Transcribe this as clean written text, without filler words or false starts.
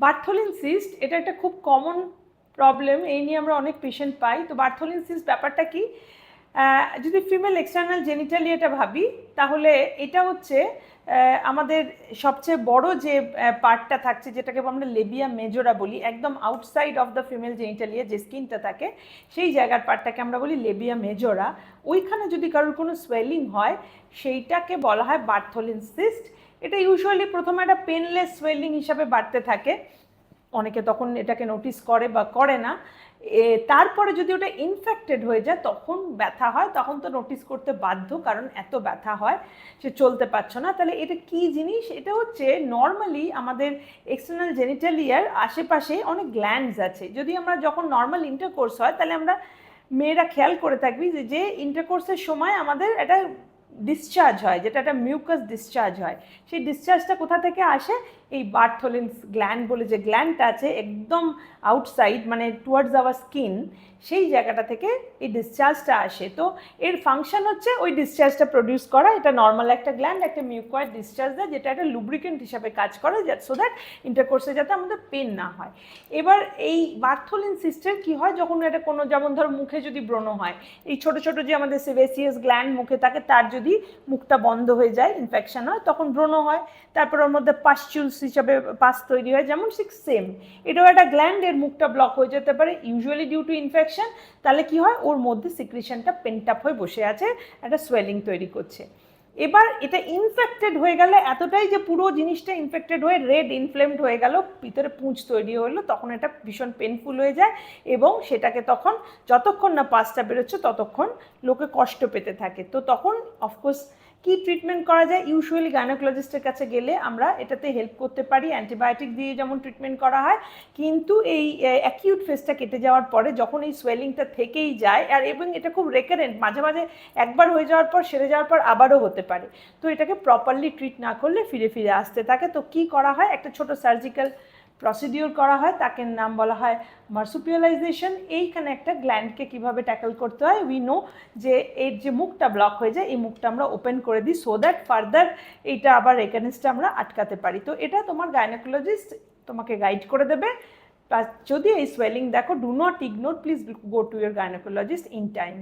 Bartholin cyst এটা একটা খুব কমন প্রবলেম, এই নিয়ে আমরা অনেক পেশেন্ট পাই। তো বার্থোলিন সিস্ট ব্যাপারটা কি, যদি ফিমেল এক্সটার্নাল জেনিটালিয়াটা ভাবি তাহলে এটা হচ্ছে আমাদের সবচেয়ে বড় যে পার্টটা থাকছে, যেটাকে আমরা লেবিয়া মেজোরা বলি, একদম outside of the female genitalia যে স্কিনটা থাকে সেই জায়গার পার্টটাকে আমরা বলি লেবিয়া মেজোরা। ওইখানে যদি কারোর কোনো সোয়েলিং হয় সেইটাকে বলা হয় বার্থোলিন সিস্ট। এটা ইউজুয়ালি প্রথমে একটা পেনলেস সোয়েলিং হিসাবে বাড়তে থাকে, অনেকে তখন এটাকে নোটিস করে বা করে না। তারপরে যদি ওটা ইনফেক্টেড হয়ে যায় তখন ব্যথা হয়, তখন তো নোটিস করতে বাধ্য, কারণ এত ব্যথা হয় সে চলতে পারছো না। তাহলে এটা কি জিনিস, এটা হচ্ছে নর্মালি আমাদের এক্সটার্নাল জেনিটালিয়ার আশেপাশে অনেক গ্ল্যান্ডস আছে। যদি আমরা যখন নর্মাল ইন্টারকোর্স হয় তাহলে আমরা মেয়েরা খেয়াল করে থাকবি যে ইন্টারকোর্সের সময় আমাদের একটা ডিসচার্জ হয়, যেটা একটা মিউকাস ডিসচার্জ হয়। সেই ডিসচার্জটা কোথা থেকে আসে, এই বার্থোলিন গ্ল্যান্ড বলে যে গ্ল্যান্ডটা আছে একদম আউটসাইড, মানে টুয়ার্ডস আওয়ার স্কিন, সেই জায়গাটা থেকে এই ডিসচার্জটা আসে। তো এর ফাংশন হচ্ছে ওই ডিসচার্জটা প্রডিউস করা। এটা নর্মাল একটা গ্ল্যান্ড একটা মিউকয়েড ডিসচার্জ দেয়, যেটা একটা লুব্রিকেন্ট হিসাবে কাজ করে, সো দ্যাট ইন্টারকোর্সে যাতে আমাদের পেন না হয়। এবার এই বার্থোলিন সিস্টের কি হয়, যখন এটা কোনো, যেমন ধরো মুখে যদি ব্রণ হয়, এই ছোট ছোট যে আমাদের সেবেসিয়াস গ্ল্যান্ড মুখে থাকে তার যদি মুখটা বন্ধ হয়ে যায়, ইনফেকশন হয়, তখন ব্রণ হয়। তারপর ওর মধ্যে পাস্চুলস হিসাবে পাস তৈরি হয়, যেমন ঠিক সেম এটাও একটা গ্ল্যান্ড, এর মুখটা ব্লক হয়ে যেতে পারে ইউজুয়ালি ডিউ টু ইনফেকশন। তাহলে কি হয়, ওর মধ্যে সিক্রিশনটা পেন্টআপ হয়ে বসে আছে, একটা সোয়েলিং তৈরি করছে। এবার এটা ইনফেক্টেড হয়ে গেলে এতটাই যে পুরো জিনিসটা ইনফেক্টেড হয়ে রেড ইনফ্লেমড হয়ে গেল, ভিতরে পুঁজ তৈরি হলো, তখন এটা ভীষণ পেনফুল হয়ে যায় এবং সেটাকে তখন যতক্ষণ না পাসটা বেরোচ্ছে ততক্ষণ লোকে কষ্ট পেতে থাকে। তো তখন অফকোর্স কি ট্রিটমেন্ট করা যায়, ইউজুয়ালি গাইনোকোলজিস্টের কাছে গেলে আমরা এটাতে হেল্প করতে পারি, অ্যান্টিবায়োটিক দিয়ে যেমন ট্রিটমেন্ট করা হয়। কিন্তু এই অ্যাকিউট ফেজটা কেটে যাওয়ার পরে যখন এই সোয়েলিংটা থেকেই যায়, আর এবং এটা খুব রেকারেন্ট, মাঝে মাঝে একবার হয়ে যাওয়ার পর সেরে যাওয়ার পর আবারও হতে পারে, তো এটাকে প্রপারলি ট্রিট না করলে ফিরে ফিরে আসতে থাকে। তো কি করা হয়, একটা ছোট সার্জিক্যাল প্রসিডিওর করা হয়, তাকে নাম বলা হয় মার্সুপিয়ালাইজেশন। এইখানে একটা গ্ল্যান্ডকে কীভাবে ট্যাকল করতে হয়, উই নো যে এর যে মুখটা ব্লক হয়ে যায় এই মুখটা আমরা ওপেন করে দিই, সো দ্যাট ফার্দার এইটা আবার রেকারেন্সটা আমরা আটকাতে পারি। তো এটা তোমার গাইনোকোলজিস্ট তোমাকে গাইড করে দেবে। যদি এই সোয়েলিং দেখো, do not ignore, please go to your gynaecologist in time.